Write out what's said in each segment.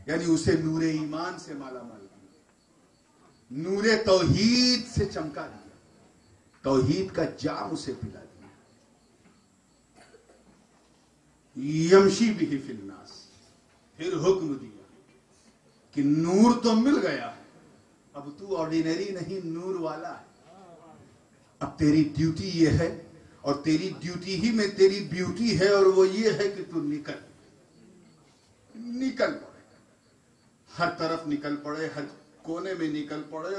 یعنی اسے نور ایمان سے مالا مال کیا، نور توحید سے چمکا دیا، توحید کا جام اسے پلا دیا. یمشی بھی فی الناس، پھر حکم دیا کہ نور تو مل گیا ہے، اب تو آرڈینری نہیں، نور والا ہے. اب تیری ڈیوٹی یہ ہے، اور تیری ڈیوٹی ہی میں تیری بیوٹی ہے، اور وہ یہ ہے کہ تو نکل پڑے، ہر طرف نکل پڑے، ہر کونے میں نکل پڑے،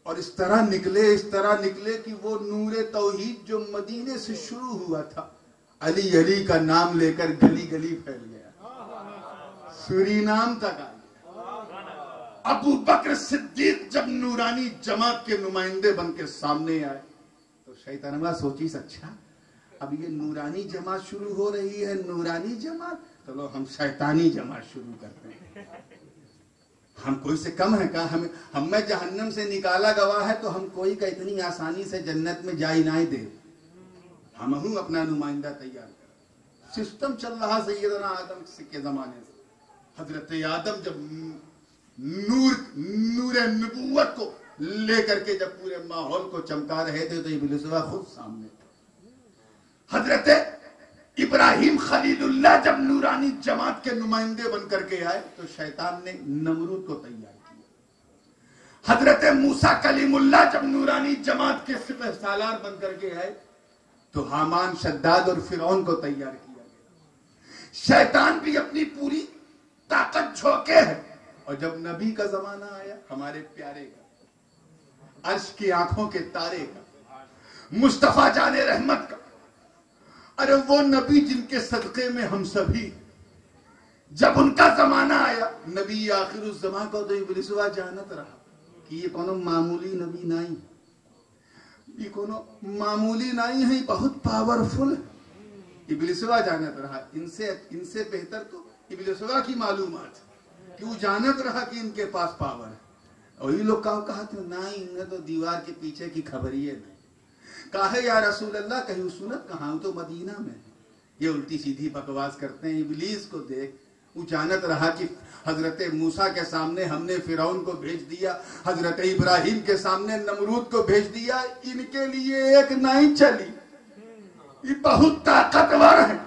اور اس طرح نکلے کہ وہ نور توحید جو مدینے سے شروع ہوا تھا، علی علی کا نام لے کر گلی گلی پھیل گیا، سورینام تک آ گیا. ابو بکر صدیق جب نورانی جماعت کے نمائندے بن کے سامنے آئے تو شیطانہ سوچی اچھا اب یہ نورانی جماعت شروع ہو رہی ہے، نورانی جماعت، چلو ہم شیطانی جماعت شروع کرتے ہیں. ہم کوئی سے کم ہیں کہا، ہمیں جہنم سے نکالا گوا ہے تو ہم کوئی کا اتنی آسانی سے جنت میں جائی نہ دے، ہم اپنا نمائندہ تیار کر. سسٹم چل رہا سیدنا آدم کے زمانے سے. حضرت آدم جب نور نبوت کو لے کر کے جب پورے ماحول کو چمکا رہے تھے تو ابلیس خود سامنے تھا. حضرت ابراہیم خلیل اللہ جب نورانی جماعت کے نمائندے بن کر کے آئے تو شیطان نے نمرود کو تیار کیا. حضرت موسیٰ کلیم اللہ جب نورانی جماعت کے سپہ سالار بن کر کے آئے تو حامان، شداد اور فرعون کو تیار کیا گیا. شیطان بھی اپنی پوری طاقت جھونکے ہے. اور جب نبی کا زمانہ آیا، ہمارے پیارے کا، عرش کی آنکھوں کے تارے کا، مصطفیٰ جان رحمت کا، ارے وہ نبی جن کے صدقے میں ہم سبھی، جب ان کا زمانہ آیا، نبی آخر الزمان کو تو ابلیس جانت رہا کہ یہ کونو معمولی نبی نہیں، یہ کونو معمولی نہیں ہے، بہت پاورفل ہے. ابلیس جانت رہا، ان سے بہتر تو ابلیس کی معلومات کہ وہ جانت رہا کہ ان کے پاس پاور ہے. اور یہ لوگ کہا کہ نہیں، انہیں تو دیوار کے پیچھے کی خبر ہی نہیں. کہا یا رسول اللہ کہیں سنت کہاں، تو مدینہ میں یہ الٹی سیدھی بکواس کرتے ہیں. ابلیس کو دیکھ، وہ جانت رہا کہ حضرت موسیٰ کے سامنے ہم نے فرعون کو بھیج دیا، حضرت ابراہیم کے سامنے نمرود کو بھیج دیا، ان کے لیے ایک نہیں چلی، یہ بہت طاقتور ہے.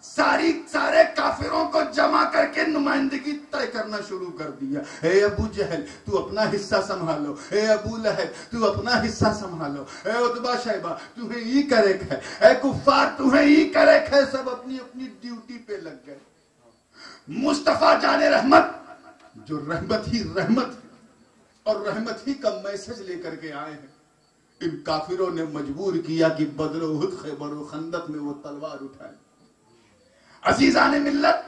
سارے کافروں کو جمع کر کے نمائندگی طے کرنا شروع کر دیا. اے ابو جہل تو اپنا حصہ سنبھالو، اے ابو لہب تو اپنا حصہ سنبھالو، اے عتبہ شیبہ تمہیں یہ کرے ہے، اے کفار تمہیں یہ کرے ہے. سب اپنی اپنی ڈیوٹی پہ لگ گئے. مصطفیٰ جان رحمت جو رحمت ہی رحمت اور رحمت ہی کا میسج لے کر کے آئے ہیں، ان کافروں نے مجبور کیا کہ بدر و احد، خیبر و خندق میں وہ تلوار اٹھائے. عزیزان ملت،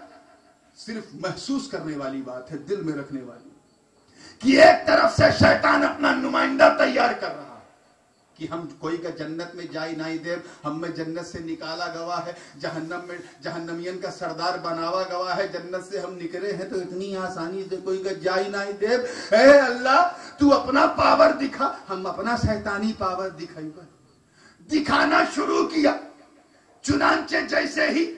صرف محسوس کرنے والی بات ہے، دل میں رکھنے والی، کہ ایک طرف سے شیطان اپنا نمائندہ تیار کر رہا کہ ہم کوئی کا جنت میں جائی نہیں دے، ہم میں جنت سے نکالا گوا ہے، جہنم میں جہنمین کا سردار بناوا گوا ہے، جنت سے ہم نکلے ہیں تو اتنی آسانی سے کوئی کا جائی نہیں دے. اے اللہ تو اپنا پاور دکھا. ہم اپنا شیطانی پاور دکھانا شروع کیا. چنانچہ جیسے ہی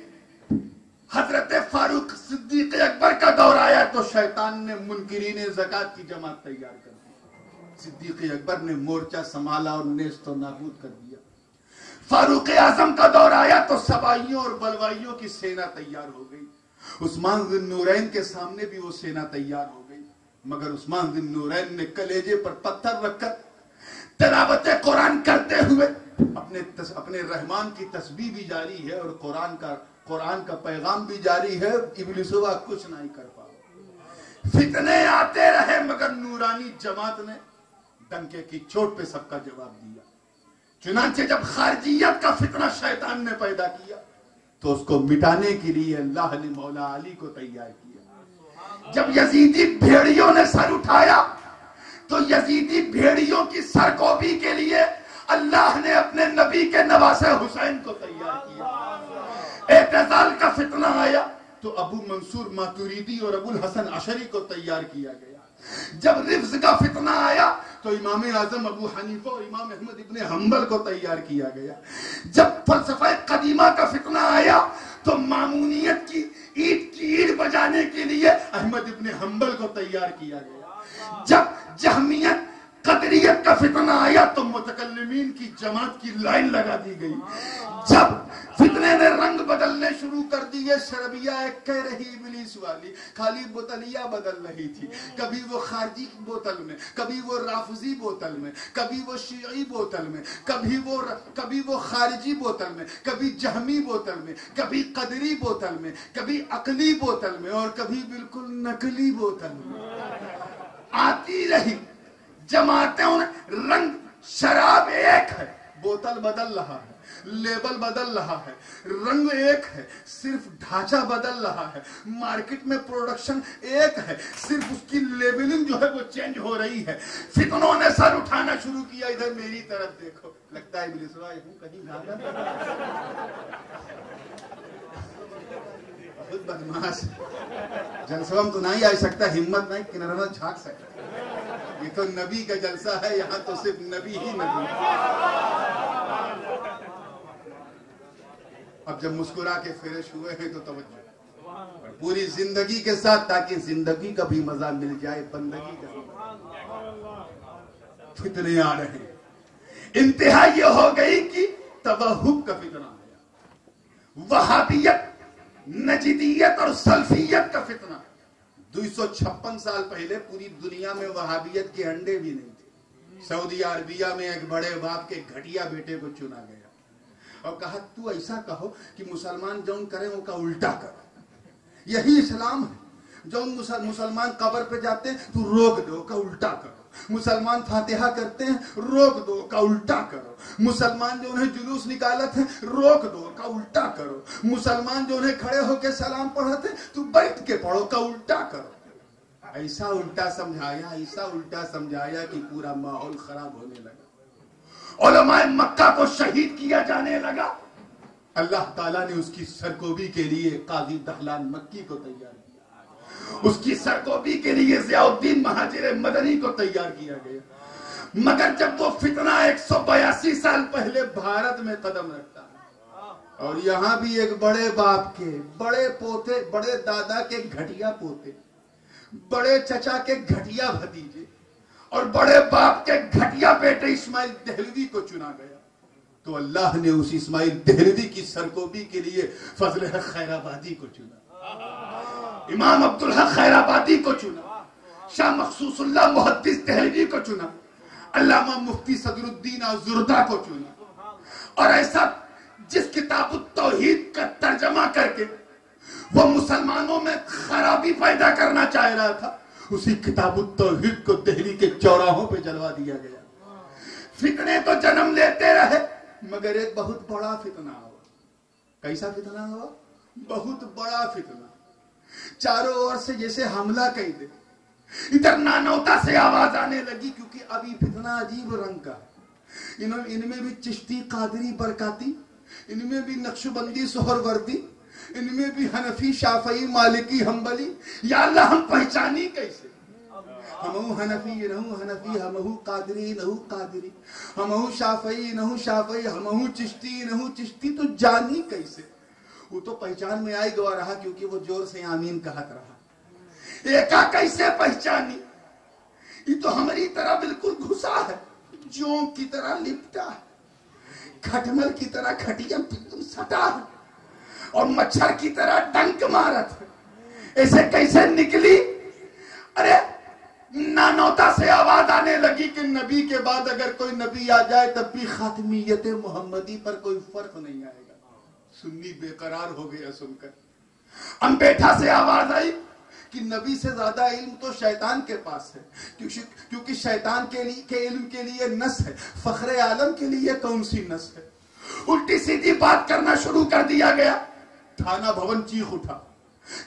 حضرت فاروق صدیق اکبر کا دور آیا تو شیطان نے منکرین زکوٰۃ کی جماعت تیار کر دی. صدیق اکبر نے مورچہ سنبھالا اور نیست و نابود کر دیا. فاروق اعظم کا دور آیا تو سبائیوں اور بلوائیوں کی سینا تیار ہو گئی. عثمان ذی النورین کے سامنے بھی وہ سینا تیار ہو گئی، مگر عثمان ذی النورین نے کلیجے پر پتھر رکھ کر تلاوت قرآن کرتے ہوئے اپنے رحمان کی تسبیح بھی جاری ہے اور قرآن کا پیغام بھی جاری ہے. ابلیس کچھ نہیں کر پا. فتنے آتے رہے مگر نورانی جماعت نے ڈنکے کی چوٹ پہ سب کا جواب دیا. چنانچہ جب خارجیت کا فتنہ شیطان نے پیدا کیا تو اس کو مٹانے کے لیے اللہ نے مولا علی کو تیار کیا. جب یزیدی بھیڑیوں نے سر اٹھایا تو یزیدی بھیڑیوں کی سرکوبی کے لیے اللہ نے اپنے نبی کے نواسے حسین کو تیار کیا. اعتزال کا فتنہ آیا تو ابو منصور ماتوریدی اور ابو الحسن عشری کو تیار کیا گیا. جب رفض کا فتنہ آیا تو امام اعظم ابو حنیفہ اور امام احمد ابن حنبل کو تیار کیا گیا. جب فلسفہ قدیمہ کا فتنہ آیا تو مامونیت کی اینٹ بجانے کے لیے لیے احمد ابن حنبل کو تیار کیا گیا۔ جب جہمیت قدریت کا فتنہ آیا تو متکلمین کی جماعت کی لائن لگا دی گئی۔ جب فتنے نے رنگ بدلنے شروع کر دیے، شربیہ ایک کہہ رہی ابلیس والی خالی بوتلیاں بدل رہی تھی، کبھی وہ خارجی بوتل میں، کبھی وہ رافضی بوتل میں، کبھی وہ شیعی بوتل میں، کبھی وہ خارجی بوتل میں، کبھی جہمی بوتل میں، کبھی قدری بوتل میں، کبھی عقلی بوتل میں، اور کبھی بالکل نقلی بوتل میں آتی رہی۔ جماعتیں رنگ، شراب ایک ہے، بوتل بدل رہا ہے، لیبل بدل رہا ہے، رنگ ایک ہے، صرف ڈھانچہ بدل رہا ہے، مارکیٹ میں پروڈکشن ایک ہے، صرف اس کی لیبلنگ جو ہے وہ چینج ہو رہی ہے۔ فتنوں نے سر اٹھانا شروع کیا، ادھر میری طرف دیکھو، لگتا ہے ابلیس بھائی ہوں کہیں بھاگا، بہت بدماش، جلسہ ہم تو نہیں آ سکتا، ہمت نہیں کنارہ جھانک سکتا، یہ تو نبی کا جلسہ ہے، یہاں تو صرف نبی ہی نبی۔ اب جب مسکرا کے فریش ہوئے ہیں تو توجہ، پوری زندگی کے ساتھ، تاکہ زندگی کا بھی مزہ مل جائے، بندگی کا۔ فتنے آ رہے ہیں، انتہا یہ ہو گئی کہ توہب کا فتنہ آیا، وہابیت، نجدیت اور سلفیت کا فتنہ۔ 256 سال پہلے پوری دنیا میں وہابیت کے انڈے بھی نہیں تھے۔ سعودی عربیہ میں ایک بڑے باپ کے گھٹیا بیٹے کو چنا گیا اور کہا تو ایسا کہو کہ مسلمان جون کریں وہ کا الٹا کرو، یہی اسلام ہے۔ جو مسلمان قبر پہ جاتے ہیں تو روک دو کا الٹا کرو، مسلمان فاتحہ کرتے ہیں روک دو کا الٹا کرو، مسلمان جو انہیں جلوس نکالت ہیں روک دو کا الٹا کرو، مسلمان جو انہیں کھڑے ہو کے سلام پڑھتے ہیں تو بیٹھ کے پڑھو کا الٹا کرو۔ ایسا الٹا سمجھایا کہ پورا ماحول خراب ہونے لگا، علماء مکہ کو شہید کیا جانے لگا۔ اللہ تعالیٰ نے اس کی سرکوبی کے لیے قاضی دہلان مکی کو تیار کیا، اس کی سرکوبی کے لیے ضیاء الدین مہاجر مدنی کو تیار کیا گیا۔ مگر جب وہ فتنہ 182 سال پہلے بھارت میں قدم رکھتا ہے، اور یہاں بھی ایک بڑے باپ کے بڑے پوتے، بڑے دادا کے گھٹیا پوتے، بڑے چچا کے گھٹیا بھتیجے اور بڑے باپ کے گھٹیا بیٹے اسماعیل دہلوی کو چنا گیا، تو اللہ نے اس اسماعیل دہلوی کی سرکوبی کے لیے فضل حق خیرآبادی کو چنا، امام عبدالحق خیرآبادی کو چنا، شاہ مخصوص اللہ محدث دہلوی کو چنا، علامہ مفتی صدر الدین آزردہ کو چنا، اور ایسا جس کتاب التوحید کا ترجمہ کر کے وہ مسلمانوں میں خرابی پیدا کرنا چاہ رہا تھا، اسی کتاب التوحید کو دہلی کے چوراہوں پہ جلوا دیا گیا۔ فتنے تو جنم لیتے رہے، مگر ایک بہت بڑا فتنہ ہوا۔ کیسا فتنہ ہوا؟ بہت بڑا فتنہ، چاروں اور سے جیسے حملہ کہہ دے۔ ادھر نانوتا سے آواز آنے لگی، کیونکہ ابھی فتنہ عجیب رنگ کا ہے، ان میں بھی چشتی قادری برکاتی، ان میں بھی نقشبندی سہروردی، ان میں بھی حنفی شافعی مالکی حنبلی۔ یا اللہ ہم پہچانی کیسے؟ ہمہو حنفی نہو حنفی، ہمہو قادری نہو قادری، ہمہو شافعی نہو شافعی، ہمہو چشتی نہو چشتی، تو جانی کیسے؟ وہ تو پہچان میں آئی گوا رہا، کیونکہ وہ زور سے آمین کہت رہا۔ ایکا کیسے پہچانی؟ یہ تو ہماری طرح بالکل گھسا ہے، جونک کی طرح لپٹا ہے، کھٹمل کی طرح کھٹیا بالکل سٹا ہے، اور مچھر کی طرح ڈنک مارت ہے۔ ایسے کیسے نکلی؟ ارے نانوتا سے آواز آنے لگی کہ نبی کے بعد اگر کوئی نبی آ جائے تب بھی خاتمیت محمدی پر کوئی فرق نہیں آئے گا۔ سنی بے قرار ہو گیا سن کر۔ انبیٹھا سے آواز آئی کہ نبی سے زیادہ علم تو شیطان کے پاس ہے، کیونکہ شیطان کے علم کے لیے نس ہے، فخر عالم کے لیے کون سی نس ہے؟ الٹی سیدھی بات کرنا شروع کر دیا گیا۔ تھانہ بھون چیخ اٹھا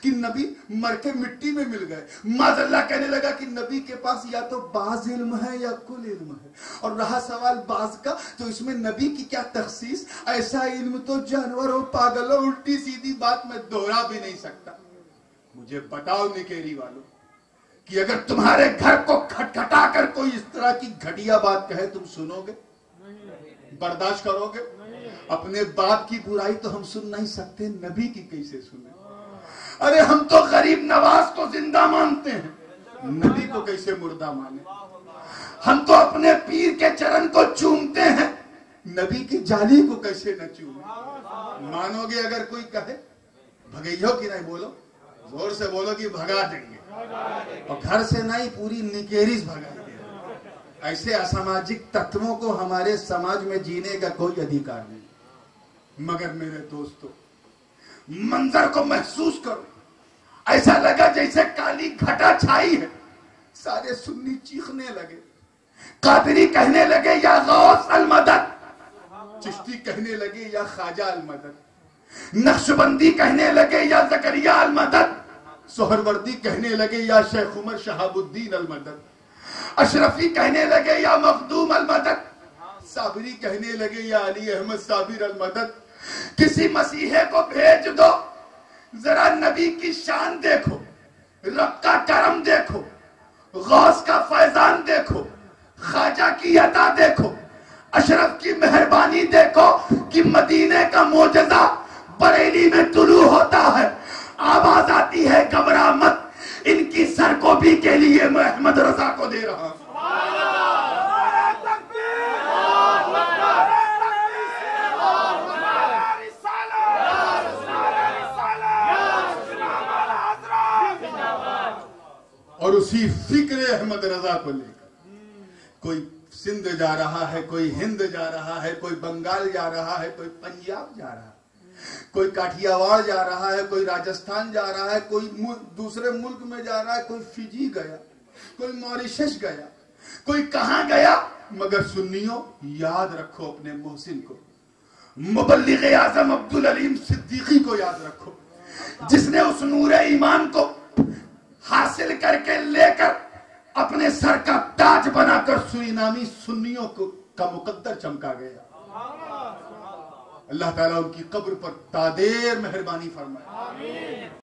کہ نبی مر کے مٹی میں مل گئے۔ معاذ اللہ کہنے لگا کہ نبی کے پاس یا تو بعض علم ہے یا کل علم ہے، اور رہا سوال بعض کا تو اس میں نبی کی کیا تخصیص؟ ایسا علم تو جانوروں پاگلوں، الٹی سیدھی بات میں دوہرا بھی نہیں سکتا۔ مجھے بتاؤ نکیری والوں کہ اگر تمہارے گھر کو کھٹکھٹا کر کوئی اس طرح کی گھٹیا بات کہے تم سنو گے؟ برداشت کرو گے؟ اپنے باپ کی برائی تو ہم سن نہیں سکتے، نبی کی کیسے سنیں؟ ارے ہم تو غریب نواز کو زندہ مانتے ہیں، نبی کو کیسے مردہ مانے؟ ہم تو اپنے پیر کے چرن کو چومتے ہیں، نبی کی جالی کو کیسے نہ چومیں؟ مانو گے اگر کوئی کہے؟ بھگئیو کی نہیں، بولو زور سے بولو کہ بھگا دیں گے، اور گھر سے نہیں پوری نکیریز بھگا دیں گے۔ ایسے اساماجک تتووں کو ہمارے سماج میں جینے کا کوئی ادھیکار نہیں۔ مگر میرے دوستو، منظر کو محسوس کرو، ایسا لگا جیسے کالی گھٹا چھائی ہے، سارے سنی چیخنے لگے، قادری کہنے لگے یا غوث المدد، چشتی کہنے لگے یا خواجہ المدد، نقشبندی کہنے لگے یا زکریا المدد، سہروردی کہنے لگے یا شیخ عمر شہاب الدین المدد، اشرفی کہنے لگے یا مخدوم المدد، صابری کہنے لگے یا علی احمد صابر المدد۔ کسی مسیحے کو بھیج دو، ذرا نبی کی شان دیکھو، رب کا کرم دیکھو، غوث کا فیضان دیکھو، خواجہ کی عطا دیکھو، اشرف کی مہربانی دیکھو کہ مدینے کا معجزہ بریلی میں طلوع ہوتا ہے، آواز آتی ہے گھبرا مت، ان کی سرکوبی کے لیے میں احمد رضا کو دے رہا ہوں۔ اور اسی فکر احمد رضا کو لے کر کوئی سندھ جا رہا ہے، کوئی ہند جا رہا ہے، کوئی بنگال جا رہا ہے، کوئی پنجاب جا رہا ہے، کوئی کاٹھیاواڑ جا رہا ہے، کوئی راجستھان جا رہا ہے، کوئی دوسرے ملک میں جا رہا ہے، کوئی فجی گیا، کوئی موریشس گیا، کوئی کہاں گیا، مگر سنیوں یاد رکھو اپنے محسن کو، مبلغ اعظم عبدالعلیم صدیقی کو یاد رکھو، جس نے اس نور ایمان کو حاصل کر کے لے کر اپنے سر کا تاج بنا کر سورینامی سنیوں کا مقدر چمکا گیا۔ اللہ تعالیٰ ان کی قبر پر تادیر مہربانی فرمائے۔